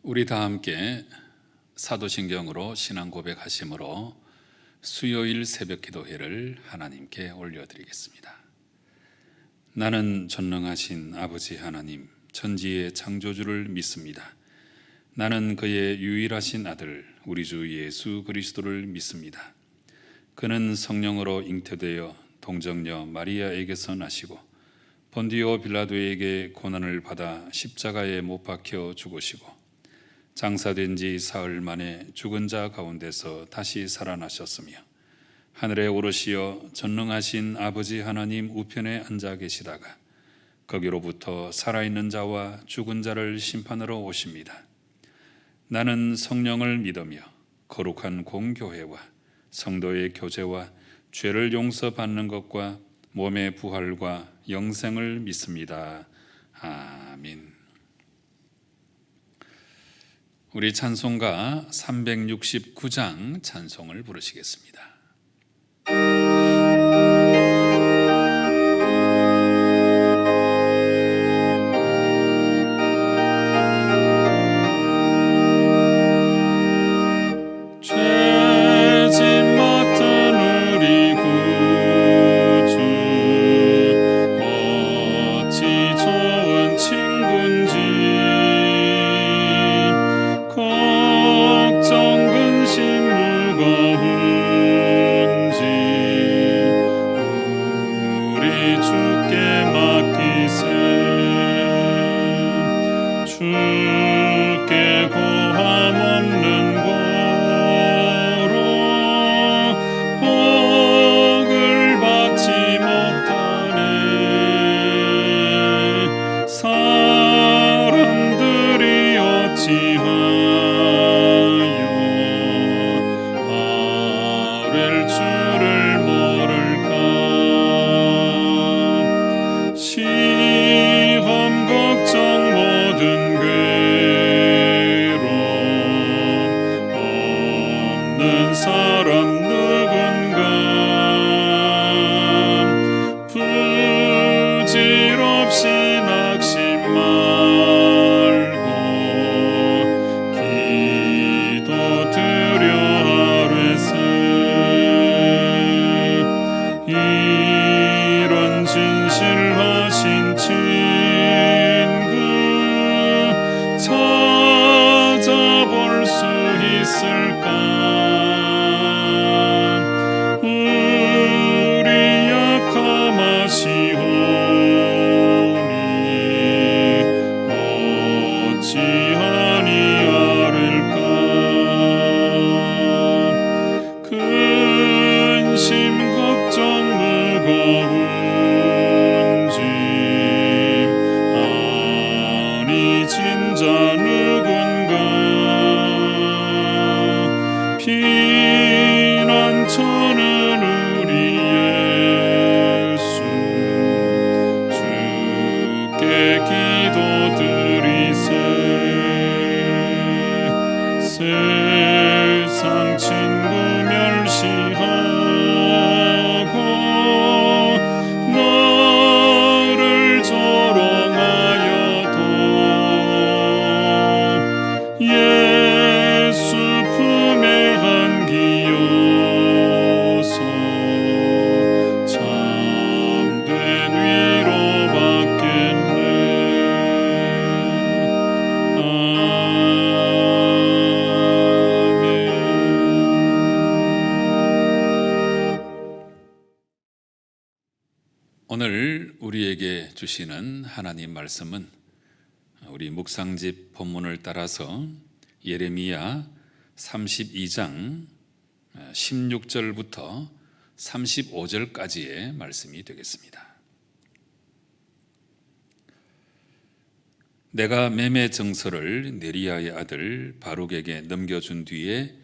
우리 다 함께 사도신경으로 신앙 고백하심으로 수요일 새벽 기도회를 하나님께 올려드리겠습니다. 나는 전능하신 아버지 하나님, 천지의 창조주를 믿습니다. 나는 그의 유일하신 아들, 우리 주 예수 그리스도를 믿습니다. 그는 성령으로 잉태되어 동정녀 마리아에게서 나시고 본디오 빌라도에게 고난을 받아 십자가에 못 박혀 죽으시고 장사된 지 사흘 만에 죽은 자 가운데서 다시 살아나셨으며 하늘에 오르시어 전능하신 아버지 하나님 우편에 앉아 계시다가 거기로부터 살아있는 자와 죽은 자를 심판하러 오십니다. 나는 성령을 믿으며 거룩한 공교회와 성도의 교제와 죄를 용서받는 것과 몸의 부활과 영생을 믿습니다. 아멘. 우리 찬송가 369장 찬송을 부르시겠습니다. 주께 고함 없는 고로 복을 받지 못하네. 사람들이 어찌하여 아랠 줄을 모를까. 시험 걱정 모든 사람 누군가 부질없이 낙심 말고 기도드려 아뢰세. 이런 진실하신 친구 찾아볼 수 있을까. 시오니 어찌하니 아랠까. 근심 걱정 무거운 짐 아니 진자 누군가 피난처는 우리의 기도드리세. 세상 친구 멸시하고 너를 조롱하여도 예수 품에 안기어서 참된 위로 받겠네. 오늘 우리에게 주시는 하나님 말씀은 우리 묵상집 본문을 따라서 예레미야 32장 16절부터 35절까지의 말씀이 되겠습니다. 내가 매매 정서를 네리야의 아들 바룩에게 넘겨준 뒤에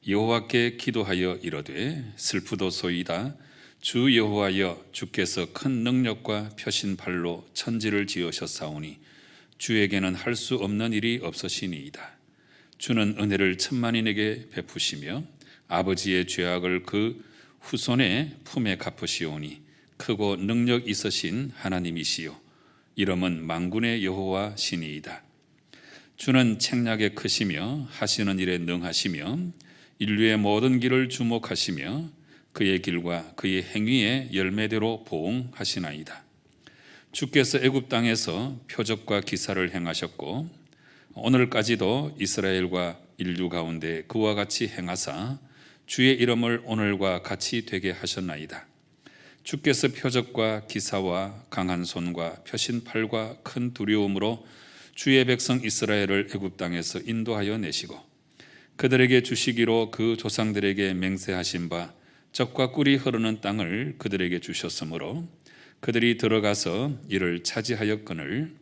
여호와께 기도하여 이르되 슬프도소이다. 주 여호와여, 주께서 큰 능력과 펴신 팔로 천지를 지으셨사오니 주에게는 할 수 없는 일이 없으시니이다. 주는 은혜를 천만인에게 베푸시며 아버지의 죄악을 그 후손의 품에 갚으시오니 크고 능력 있으신 하나님이시요 이름은 만군의 여호와 신이이다. 주는 책략에 크시며 하시는 일에 능하시며 인류의 모든 길을 주목하시며 그의 길과 그의 행위의 열매대로 보응하시나이다. 주께서 애굽 땅에서 표적과 기사를 행하셨고 오늘까지도 이스라엘과 인류 가운데 그와 같이 행하사 주의 이름을 오늘과 같이 되게 하셨나이다. 주께서 표적과 기사와 강한 손과 펴신 팔과 큰 두려움으로 주의 백성 이스라엘을 애굽 땅에서 인도하여 내시고 그들에게 주시기로 그 조상들에게 맹세하신 바 젖과 꿀이 흐르는 땅을 그들에게 주셨으므로 그들이 들어가서 이를 차지하였거늘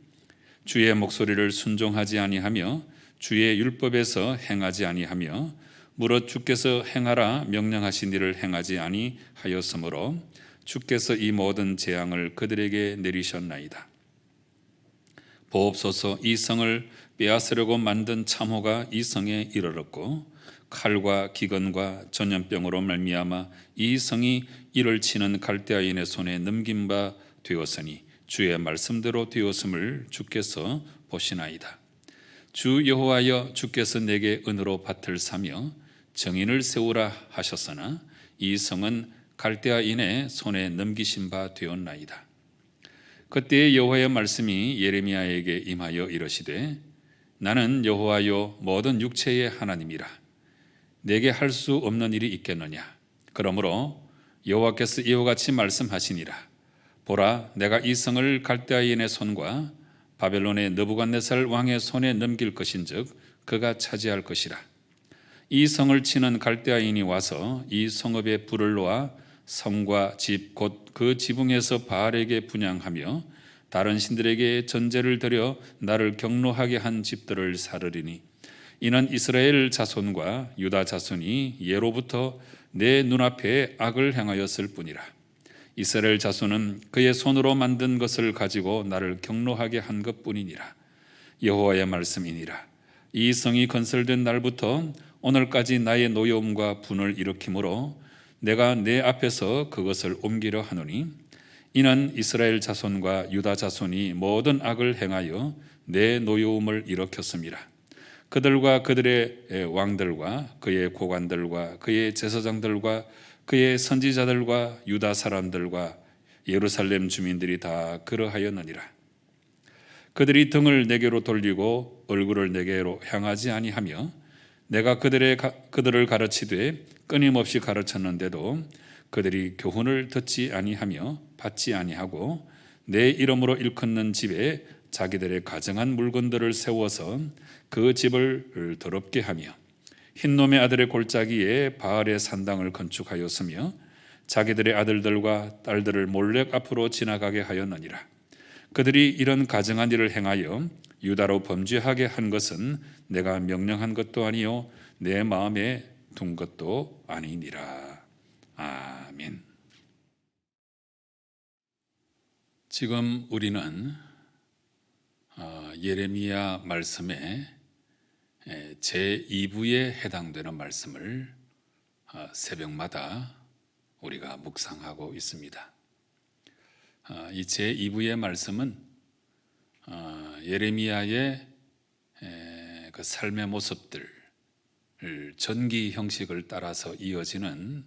주의 목소리를 순종하지 아니하며 주의 율법에서 행하지 아니하며 무릇 주께서 행하라 명령하신 일을 행하지 아니하였으므로 주께서 이 모든 재앙을 그들에게 내리셨나이다. 보옵소서, 이 성을 빼앗으려고 만든 참호가 이 성에 이르렀고 칼과 기근과 전염병으로 말미암아 이 성이 이를 치는 갈대아인의 손에 넘긴 바 되었으니 주의 말씀대로 되었음을 주께서 보시나이다. 주 여호와여, 주께서 내게 은으로 밭을 사며 정인을 세우라 하셨으나 이 성은 갈대아인의 손에 넘기신 바 되었나이다. 그때 여호와의 말씀이 예레미야에게 임하여 이르시되 나는 여호와여 모든 육체의 하나님이라. 내게 할 수 없는 일이 있겠느냐. 그러므로 여호와께서 이와 같이 말씀하시니라. 보라, 내가 이 성을 갈대아인의 손과 바벨론의 느부갓네살 왕의 손에 넘길 것인즉 그가 차지할 것이라. 이 성을 치는 갈대아인이 와서 이 성읍에 불을 놓아 성과 집 곧 그 지붕에서 바알에게 분향하며 다른 신들에게 전제를 드려 나를 경노하게 한 집들을 사르리니 이는 이스라엘 자손과 유다 자손이 예로부터 내 눈앞에 악을 행하였을 뿐이라. 이스라엘 자손은 그의 손으로 만든 것을 가지고 나를 경노하게 한 것뿐이니라. 여호와의 말씀이니라. 이 성이 건설된 날부터 오늘까지 나의 노여움과 분을 일으키므로 내가 내 앞에서 그것을 옮기려 하노니 이는 이스라엘 자손과 유다 자손이 모든 악을 행하여 내 노여움을 일으켰습니다. 그들과 그들의 왕들과 그의 고관들과 그의 제사장들과 그의 선지자들과 유다 사람들과 예루살렘 주민들이 다 그러하였느니라. 그들이 등을 내게로 돌리고 얼굴을 내게로 향하지 아니하며 내가 그들을 가르치되 끊임없이 가르쳤는데도 그들이 교훈을 듣지 아니하며 받지 아니하고 내 이름으로 일컫는 집에 자기들의 가정한 물건들을 세워서 그 집을 더럽게 하며 흰놈의 아들의 골짜기에 바알의 산당을 건축하였으며 자기들의 아들들과 딸들을 몰래 앞으로 지나가게 하였느니라. 그들이 이런 가증한 일을 행하여 유다로 범죄하게 한 것은 내가 명령한 것도 아니요 내 마음에 둔 것도 아니니라. 아멘. 지금 우리는 예레미야 말씀의 제2부에 해당되는 말씀을 새벽마다 우리가 묵상하고 있습니다. 이 제2부의 말씀은 예레미야의 그 삶의 모습들, 전기 형식을 따라서 이어지는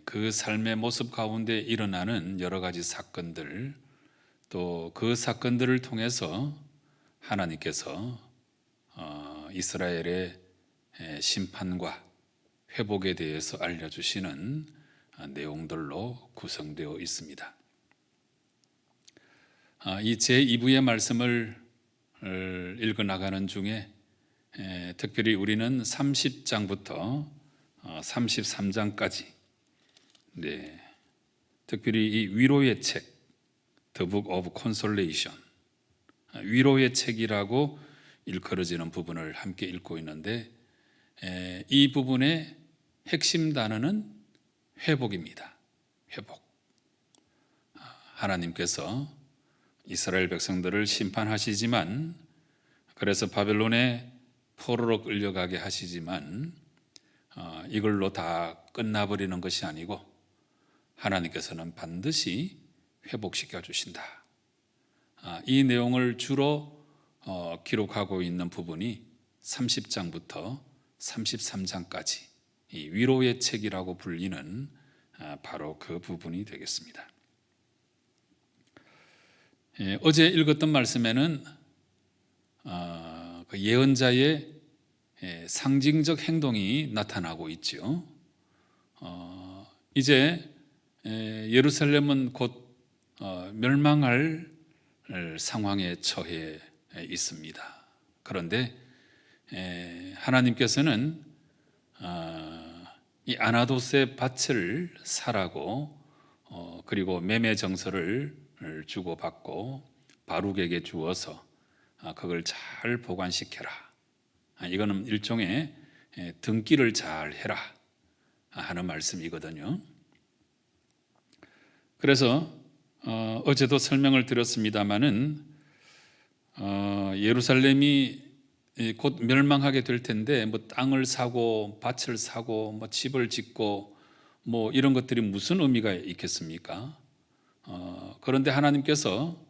그 삶의 모습 가운데 일어나는 여러 가지 사건들, 또 그 사건들을 통해서 하나님께서 이스라엘의 심판과 회복에 대해서 알려주시는 내용들로 구성되어 있습니다. 이 제2부의 말씀을 읽어나가는 중에 특별히 우리는 30장부터 33장까지 특별히 이 위로의 책, The Book of Consolation, 위로의 책이라고 일컬어지는 부분을 함께 읽고 있는데 이 부분의 핵심 단어는 회복입니다. 회복. 하나님께서 이스라엘 백성들을 심판하시지만 그래서 바벨론의 포로로 끌려가게 하시지만 이걸로 다 끝나버리는 것이 아니고 하나님께서는 반드시 회복시켜 주신다. 이 내용을 주로 기록하고 있는 부분이 30장부터 33장까지 이 위로의 책이라고 불리는 바로 그 부분이 되겠습니다. 어제 읽었던 말씀에는 그 예언자의 상징적 행동이 나타나고 있죠. 이제 예루살렘은 곧 멸망할 상황에 처해 있습니다. 그런데 하나님께서는 이 아나돗의 밭을 사라고 그리고 매매 정서를 주고받고 바룩에게 주어서 그걸 잘 보관시켜라. 이거는 일종의 등기를 잘 해라 하는 말씀이거든요. 그래서 어제도 설명을 드렸습니다마는 예루살렘이 곧 멸망하게 될 텐데 뭐 땅을 사고 밭을 사고 뭐 집을 짓고 뭐 이런 것들이 무슨 의미가 있겠습니까? 그런데 하나님께서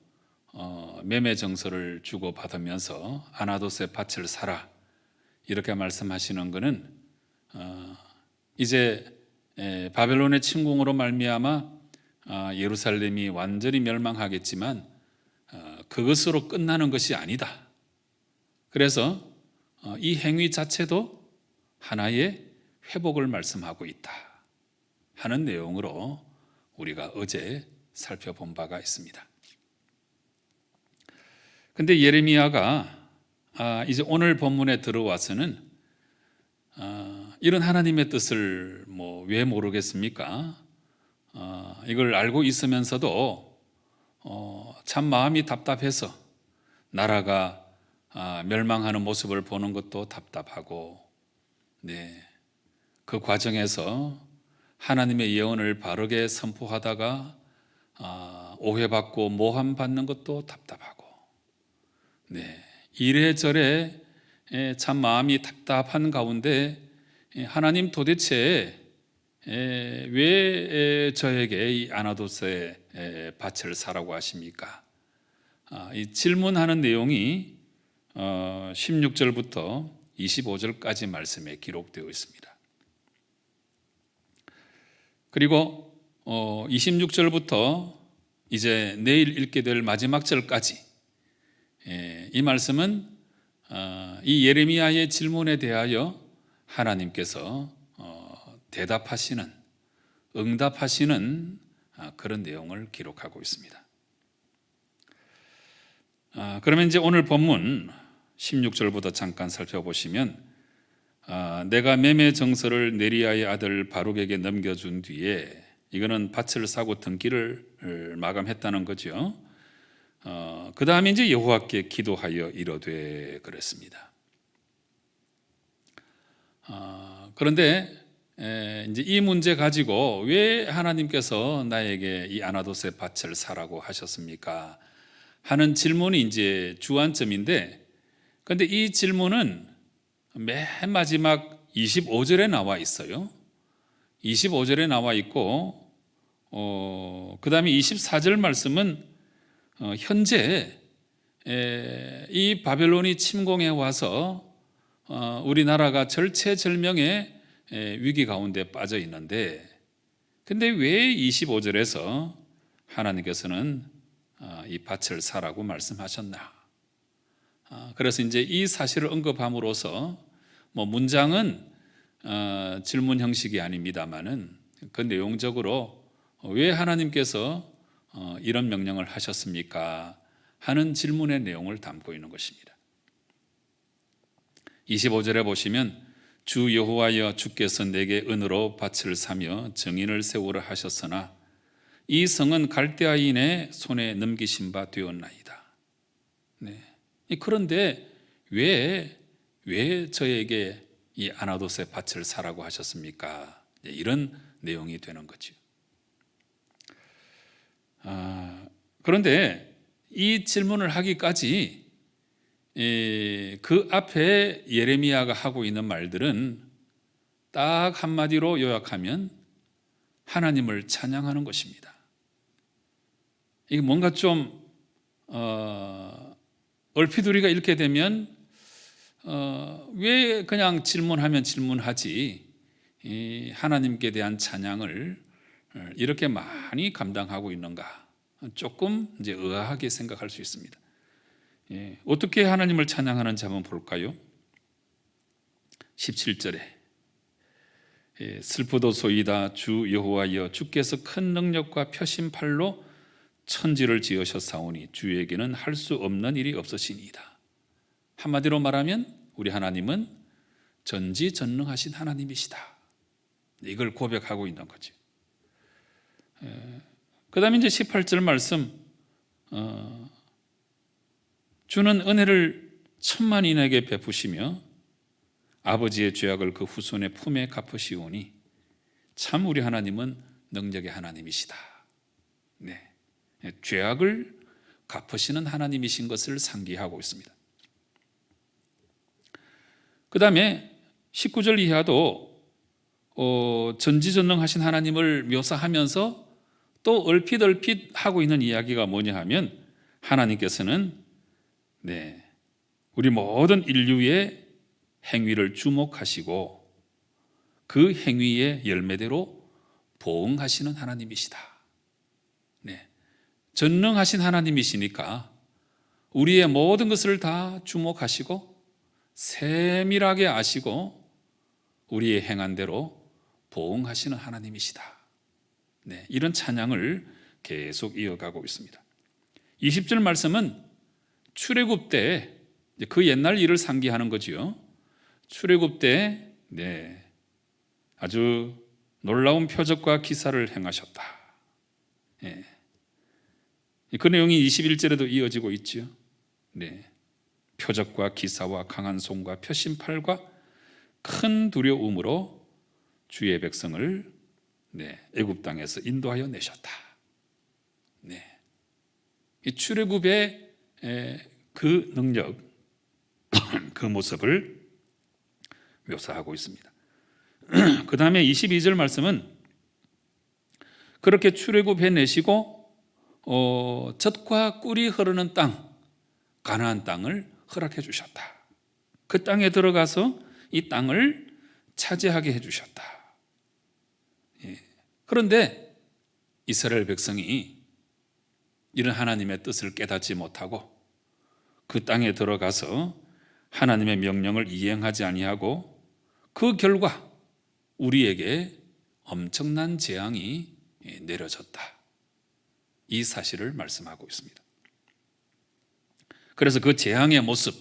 매매 정서를 주고 받으면서 아나돗의 밭을 사라 이렇게 말씀하시는 것은 이제 바벨론의 침공으로 말미암아 예루살렘이 완전히 멸망하겠지만 그것으로 끝나는 것이 아니다. 그래서 이 행위 자체도 하나의 회복을 말씀하고 있다 하는 내용으로 우리가 어제 살펴본 바가 있습니다. 근데 예레미야가 이제 오늘 본문에 들어와서는 이런 하나님의 뜻을 왜 모르겠습니까? 이걸 알고 있으면서도 참 마음이 답답해서 나라가 멸망하는 모습을 보는 것도 답답하고, 그 과정에서 하나님의 예언을 바르게 선포하다가 오해받고 모함받는 것도 답답하고, 이래저래 참 마음이 답답한 가운데 하나님 도대체 왜 저에게 이 아나돗의 밭을 사라고 하십니까? 이 질문하는 내용이 16절부터 25절까지 말씀에 기록되어 있습니다. 그리고 26절부터 이제 내일 읽게 될 마지막 절까지 이 말씀은 이 예레미야의 질문에 대하여 하나님께서 대답하시는, 응답하시는 그런 내용을 기록하고 있습니다. 그러면 이제 오늘 본문 16절부터 잠깐 살펴보시면 내가 매매 정서를 네리야의 아들 바룩에게 넘겨준 뒤에, 이거는 밭을 사고 등기를 마감했다는 거죠. 그 다음에 이제 여호와께 기도하여 이르되 그랬습니다. 그런데 이제 이 문제 가지고 왜 하나님께서 나에게 이 아나돗의 밭을 사라고 하셨습니까? 하는 질문이 이제 주안점인데, 그런데 이 질문은 맨 마지막 25절에 나와 있어요. 25절에 나와 있고, 그 다음에 24절 말씀은 현재 이 바벨론이 침공해 와서 우리나라가 절체절명의 위기 가운데 빠져 있는데, 근데 왜 25절에서 하나님께서는 이 밭을 사라고 말씀하셨나? 그래서 이제 이 사실을 언급함으로써 문장은 질문 형식이 아닙니다만은 그 내용적으로 왜 하나님께서 이런 명령을 하셨습니까? 하는 질문의 내용을 담고 있는 것입니다. 25절에 보시면 주 여호와여 주께서 내게 은으로 밭을 사며 증인을 세우라 하셨으나 이 성은 갈대아인의 손에 넘기신 바 되었나이다. 그런데 왜 저에게 이 아나돗의 밭을 사라고 하셨습니까? 이런 내용이 되는 거죠. 그런데 이 질문을 하기까지 그 앞에 예레미야가 하고 있는 말들은 딱 한마디로 요약하면 하나님을 찬양하는 것입니다. 이게 뭔가 좀 얼핏 우리가 읽게 되면 왜 그냥 질문하면 질문하지 하나님께 대한 찬양을 이렇게 많이 감당하고 있는가? 조금 이제 의아하게 생각할 수 있습니다. 어떻게 하나님을 찬양하는지 한번 볼까요? 17절에 슬프도소이다 주 여호와여 주께서 큰 능력과 표심팔로 천지를 지으셨사오니 주에게는 할 수 없는 일이 없으시니이다. 한마디로 말하면 우리 하나님은 전지전능하신 하나님이시다. 이걸 고백하고 있는 거죠. 그 다음에 이제 18절 말씀, 주는 은혜를 천만인에게 베푸시며 아버지의 죄악을 그 후손의 품에 갚으시오니 참 우리 하나님은 능력의 하나님이시다. 네, 죄악을 갚으시는 하나님이신 것을 상기하고 있습니다. 그 다음에 19절 이하도 전지전능하신 하나님을 묘사하면서 또 얼핏 하고 있는 이야기가 뭐냐 하면 하나님께서는 우리 모든 인류의 행위를 주목하시고 그 행위의 열매대로 보응하시는 하나님이시다. 전능하신 하나님이시니까 우리의 모든 것을 다 주목하시고 세밀하게 아시고 우리의 행한 대로 보응하시는 하나님이시다. 이런 찬양을 계속 이어가고 있습니다. 20절 말씀은 출애굽 때 그 옛날 일을 상기하는 거지요. 출애굽 때 아주 놀라운 표적과 기사를 행하셨다. 그 내용이 21절에도 이어지고 있죠. 표적과 기사와 강한 손과 표심팔과 큰 두려움으로 주의 백성을 애굽 땅에서 인도하여 내셨다. 이 출애굽의 그 능력, 그 모습을 묘사하고 있습니다. 그 다음에 22절 말씀은 그렇게 출애굽해 내시고 젖과 꿀이 흐르는 땅, 가나안 땅을 허락해 주셨다. 그 땅에 들어가서 이 땅을 차지하게 해주셨다. 그런데 이스라엘 백성이 이런 하나님의 뜻을 깨닫지 못하고 그 땅에 들어가서 하나님의 명령을 이행하지 아니하고 그 결과 우리에게 엄청난 재앙이 내려졌다. 이 사실을 말씀하고 있습니다. 그래서 그 재앙의 모습,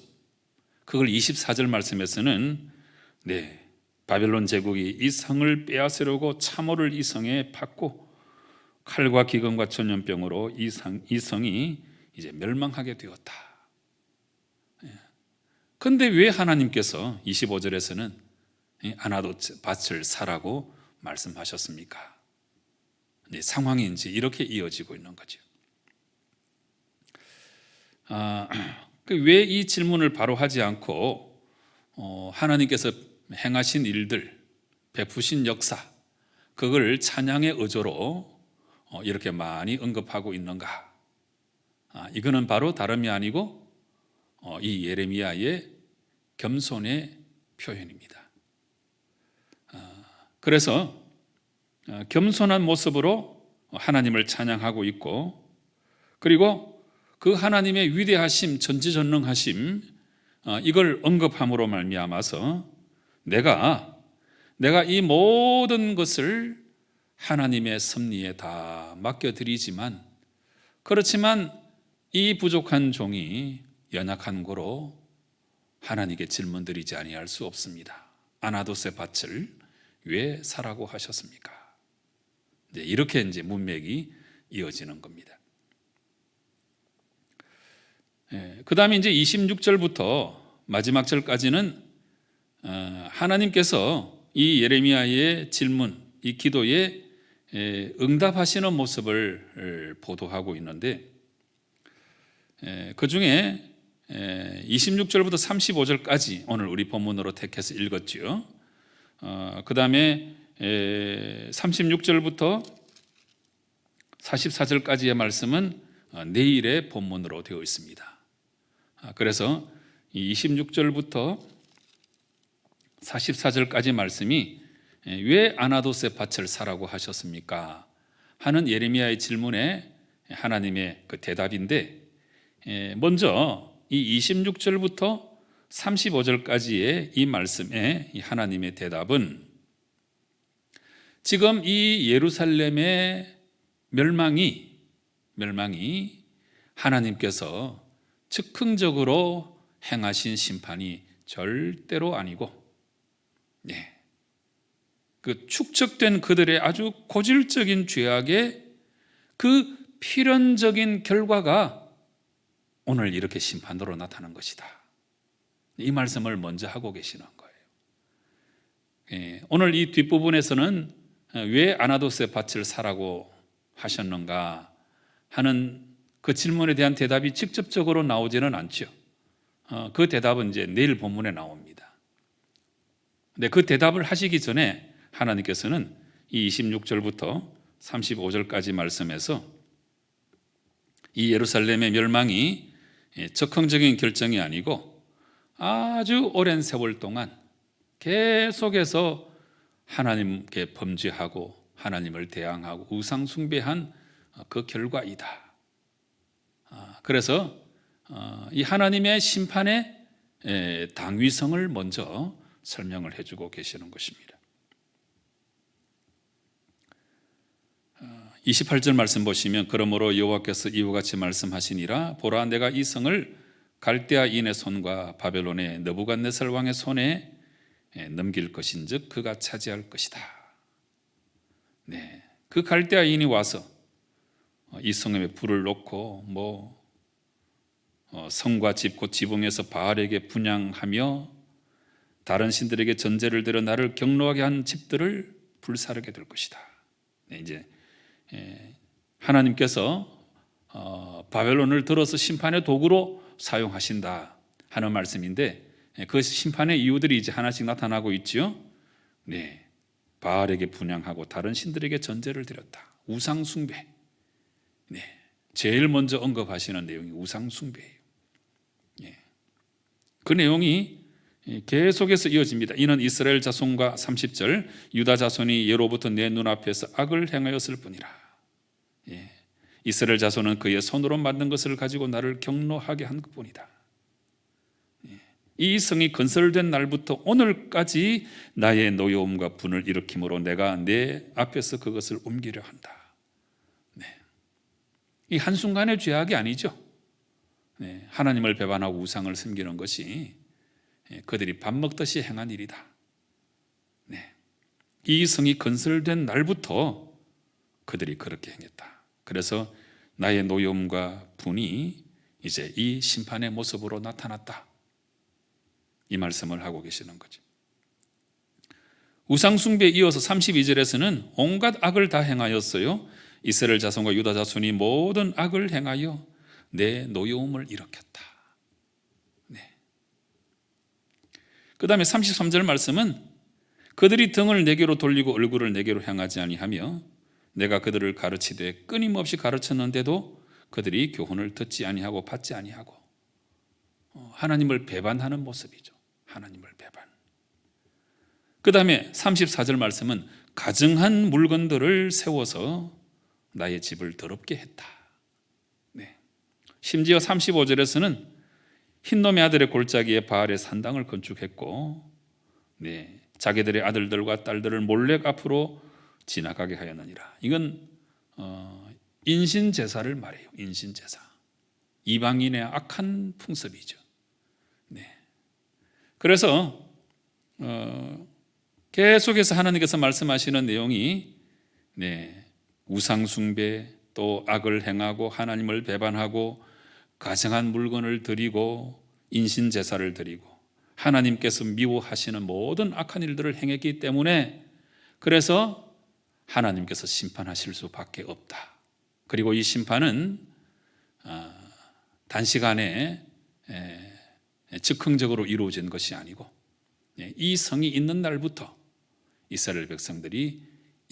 그걸 24절 말씀에서는 바벨론 제국이 이 성을 빼앗으려고 참호를 이 성에 팠고 칼과 기근과 전염병으로 이 성이 이제 멸망하게 되었다. 그런데 왜 하나님께서 25절에서는 아나돗 밭을 사라고 말씀하셨습니까? 상황이 이제 이렇게 이어지고 있는 거죠. 왜 이 질문을 바로 하지 않고 하나님께서 행하신 일들, 베푸신 역사, 그걸 찬양의 어조로 이렇게 많이 언급하고 있는가? 이거는 바로 다름이 아니고 이 예레미야의 겸손의 표현입니다. 그래서 겸손한 모습으로 하나님을 찬양하고 있고, 그리고 그 하나님의 위대하심, 전지전능하심, 이걸 언급함으로 말미암아서 내가 이 모든 것을 하나님의 섭리에 다 맡겨드리지만, 그렇지만 이 부족한 종이 연약한 고로 하나님께 질문드리지 아니할 수 없습니다. 아나돗의 밭을 왜 사라고 하셨습니까? 이렇게 이제 문맥이 이어지는 겁니다. 그 다음에 이제 26절부터 마지막 절까지는 하나님께서 이 예레미야의 질문, 이 기도에 응답하시는 모습을 보도하고 있는데, 그 중에 26절부터 35절까지 오늘 우리 본문으로 택해서 읽었죠. 그 다음에 36절부터 44절까지의 말씀은 내일의 본문으로 되어 있습니다. 그래서 이 26절부터 44절까지 말씀이 왜 아나도스의 밭을 사라고 하셨습니까? 하는 예레미야의 질문에 하나님의 그 대답인데, 먼저 이 26절부터 35절까지의 이 말씀의 이 하나님의 대답은 지금 이 예루살렘의 멸망이 하나님께서 즉흥적으로 행하신 심판이 절대로 아니고, 그 축적된 그들의 아주 고질적인 죄악의 그 필연적인 결과가 오늘 이렇게 심판으로 나타난 것이다. 이 말씀을 먼저 하고 계시는 거예요. 오늘 이 뒷부분에서는 왜 아나도스의 밭을 사라고 하셨는가 하는 그 질문에 대한 대답이 직접적으로 나오지는 않죠. 그 대답은 이제 내일 본문에 나옵니다. 근데 그 대답을 하시기 전에 하나님께서는 이 26절부터 35절까지 말씀에서 이 예루살렘의 멸망이 적흥적인 결정이 아니고 아주 오랜 세월 동안 계속해서 하나님께 범죄하고 하나님을 대항하고 우상 숭배한 그 결과이다. 그래서 이 하나님의 심판의 당위성을 먼저 설명을 해주고 계시는 것입니다. 28절 말씀 보시면 그러므로 여호와께서 이와 같이 말씀하시니라 보라 내가 이 성을 갈대아인의 손과 바벨론의 느부갓네살 왕의 손에 넘길 것인즉 그가 차지할 것이다. 그 갈대아인이 와서 이 성에 불을 놓고 성과 집 곧 지붕에서 바알에게 분향하며 다른 신들에게 전제를 들어 나를 경노하게 한 집들을 불사르게 될 것이다. 이제 하나님께서 바벨론을 들어서 심판의 도구로 사용하신다 하는 말씀인데, 그 심판의 이유들이 이제 하나씩 나타나고 있지요. 바알에게 분향하고 다른 신들에게 전제를 드렸다. 우상 숭배. 제일 먼저 언급하시는 내용이 우상 숭배예요. 그 내용이 계속해서 이어집니다. 이는 이스라엘 자손과 30절 유다 자손이 예로부터 내 눈앞에서 악을 행하였을 뿐이라. 이스라엘 자손은 그의 손으로 만든 것을 가지고 나를 경노하게 한 것뿐이다. 이 성이 건설된 날부터 오늘까지 나의 노여움과 분을 일으킴으로 내가 내 앞에서 그것을 옮기려 한다. 이 한순간의 죄악이 아니죠. 하나님을 배반하고 우상을 섬기는 것이 그들이 밥 먹듯이 행한 일이다. 이 성이 건설된 날부터 그들이 그렇게 행했다. 그래서 나의 노여움과 분이 이제 이 심판의 모습으로 나타났다. 이 말씀을 하고 계시는 거죠. 우상 숭배에 이어서 32절에서는 온갖 악을 다 행하였어요. 이스라엘 자손과 유다 자손이 모든 악을 행하여 내 노여움을 일으켰다. 그 다음에 33절 말씀은 그들이 등을 내게로 돌리고 얼굴을 내게로 향하지 아니하며 내가 그들을 가르치되 끊임없이 가르쳤는데도 그들이 교훈을 듣지 아니하고 받지 아니하고, 하나님을 배반하는 모습이죠. 하나님을 배반. 그 다음에 34절 말씀은 가증한 물건들을 세워서 나의 집을 더럽게 했다. 심지어 35절에서는 흰놈의 아들의 골짜기에 바알의 산당을 건축했고, 자기들의 아들들과 딸들을 몰래 앞으로 지나가게 하였느니라. 이건 인신제사를 말해요. 인신제사. 이방인의 악한 풍습이죠. 그래서 계속해서 하나님께서 말씀하시는 내용이 우상 숭배, 또 악을 행하고 하나님을 배반하고 가증한 물건을 드리고 인신제사를 드리고 하나님께서 미워하시는 모든 악한 일들을 행했기 때문에, 그래서 하나님께서 심판하실 수밖에 없다. 그리고 이 심판은 단시간에 즉흥적으로 이루어진 것이 아니고 이 성이 있는 날부터 이스라엘 백성들이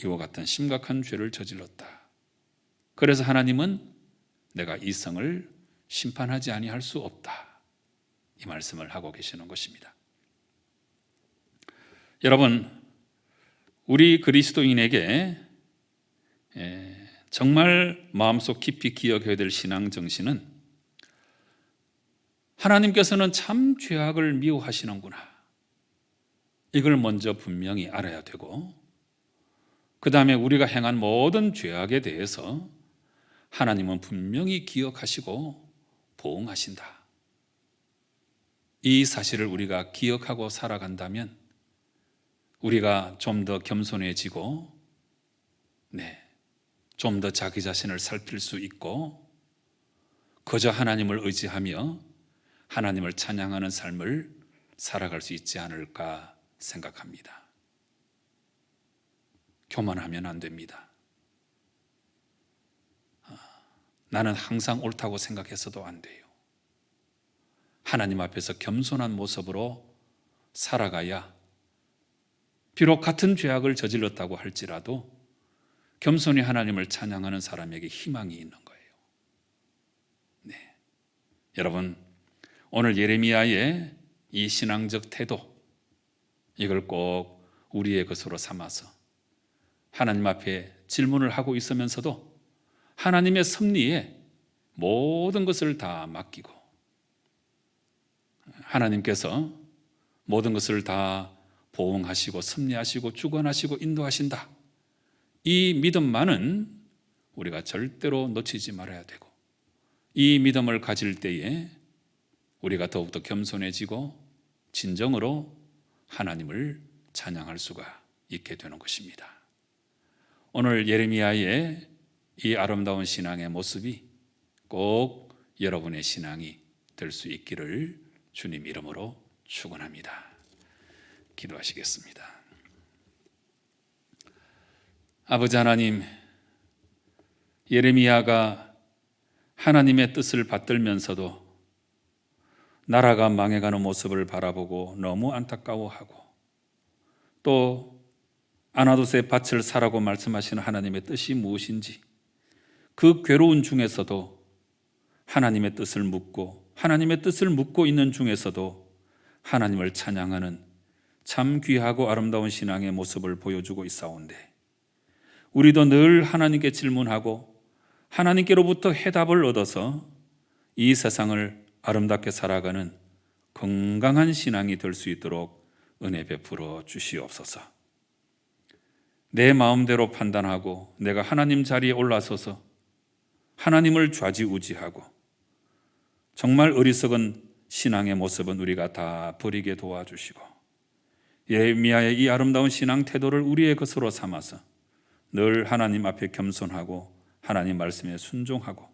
이와 같은 심각한 죄를 저질렀다. 그래서 하나님은 내가 이 성을 심판하지 아니할 수 없다. 이 말씀을 하고 계시는 것입니다. 여러분, 우리 그리스도인에게 정말 마음속 깊이 기억해야 될 신앙 정신은 하나님께서는 참 죄악을 미워하시는구나, 이걸 먼저 분명히 알아야 되고, 그 다음에 우리가 행한 모든 죄악에 대해서 하나님은 분명히 기억하시고 보응하신다, 이 사실을 우리가 기억하고 살아간다면 우리가 좀 더 겸손해지고 좀 더 자기 자신을 살필 수 있고 그저 하나님을 의지하며 하나님을 찬양하는 삶을 살아갈 수 있지 않을까 생각합니다. 교만하면 안 됩니다. 나는 항상 옳다고 생각해서도 안 돼요. 하나님 앞에서 겸손한 모습으로 살아가야 비록 같은 죄악을 저질렀다고 할지라도 겸손히 하나님을 찬양하는 사람에게 희망이 있는 거예요. 여러분, 오늘 예레미야의 이 신앙적 태도, 이걸 꼭 우리의 것으로 삼아서 하나님 앞에 질문을 하고 있으면서도 하나님의 섭리에 모든 것을 다 맡기고 하나님께서 모든 것을 다 보응하시고 섭리하시고 주관하시고 인도하신다, 이 믿음만은 우리가 절대로 놓치지 말아야 되고, 이 믿음을 가질 때에 우리가 더욱더 겸손해지고 진정으로 하나님을 찬양할 수가 있게 되는 것입니다. 오늘 예레미야의 이 아름다운 신앙의 모습이 꼭 여러분의 신앙이 될 수 있기를 주님 이름으로 축원합니다. 기도하시겠습니다. 아버지 하나님, 예레미야가 하나님의 뜻을 받들면서도 나라가 망해가는 모습을 바라보고 너무 안타까워하고, 또 아나도스의 밭을 사라고 말씀하시는 하나님의 뜻이 무엇인지 그 괴로운 중에서도 하나님의 뜻을 묻고, 하나님의 뜻을 묻고 있는 중에서도 하나님을 찬양하는 참 귀하고 아름다운 신앙의 모습을 보여주고 있사온데, 우리도 늘 하나님께 질문하고 하나님께로부터 해답을 얻어서 이 세상을 아름답게 살아가는 건강한 신앙이 될 수 있도록 은혜 베풀어 주시옵소서. 내 마음대로 판단하고 내가 하나님 자리에 올라서서 하나님을 좌지우지하고 정말 어리석은 신앙의 모습은 우리가 다 버리게 도와주시고, 예레미야의 이 아름다운 신앙 태도를 우리의 것으로 삼아서 늘 하나님 앞에 겸손하고 하나님 말씀에 순종하고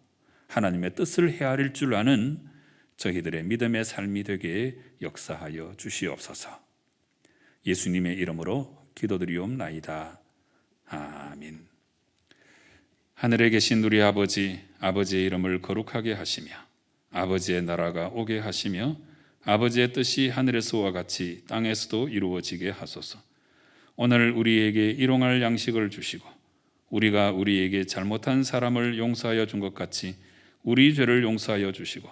하나님의 뜻을 헤아릴 줄 아는 저희들의 믿음의 삶이 되게 역사하여 주시옵소서. 예수님의 이름으로 기도드리옵나이다. 아멘. 하늘에 계신 우리 아버지, 아버지의 이름을 거룩하게 하시며 아버지의 나라가 오게 하시며 아버지의 뜻이 하늘에서와 같이 땅에서도 이루어지게 하소서. 오늘 우리에게 일용할 양식을 주시고 우리가 우리에게 잘못한 사람을 용서하여 준 것 같이 우리 죄를 용서하여 주시고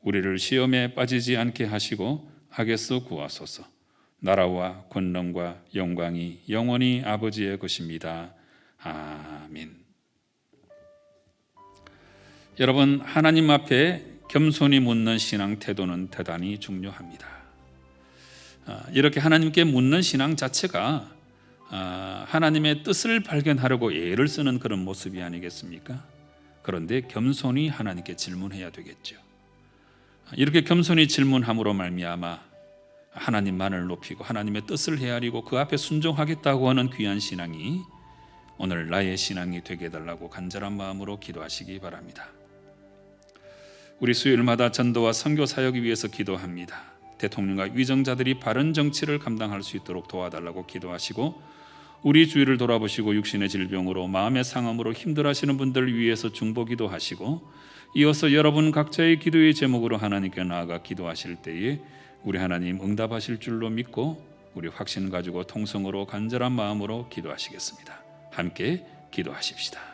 우리를 시험에 빠지지 않게 하시고 악에서 구하소서. 나라와 권능과 영광이 영원히 아버지의 것입니다. 아멘. 여러분, 하나님 앞에 겸손히 묻는 신앙 태도는 대단히 중요합니다. 이렇게 하나님께 묻는 신앙 자체가 하나님의 뜻을 발견하려고 애를 쓰는 그런 모습이 아니겠습니까? 그런데 겸손히 하나님께 질문해야 되겠죠. 이렇게 겸손히 질문함으로 말미암아 하나님만을 높이고 하나님의 뜻을 헤아리고 그 앞에 순종하겠다고 하는 귀한 신앙이 오늘 나의 신앙이 되게 해달라고 간절한 마음으로 기도하시기 바랍니다. 우리 수요일마다 전도와 선교 사역을 위해서 기도합니다. 대통령과 위정자들이 바른 정치를 감당할 수 있도록 도와달라고 기도하시고, 우리 주위를 돌아보시고 육신의 질병으로 마음의 상함으로 힘들어하시는 분들을 위해서 중보기도 하시고, 이어서 여러분 각자의 기도의 제목으로 하나님께 나아가 기도하실 때에 우리 하나님 응답하실 줄로 믿고 우리 확신 가지고 통성으로 간절한 마음으로 기도하시겠습니다. 함께 기도하십시다.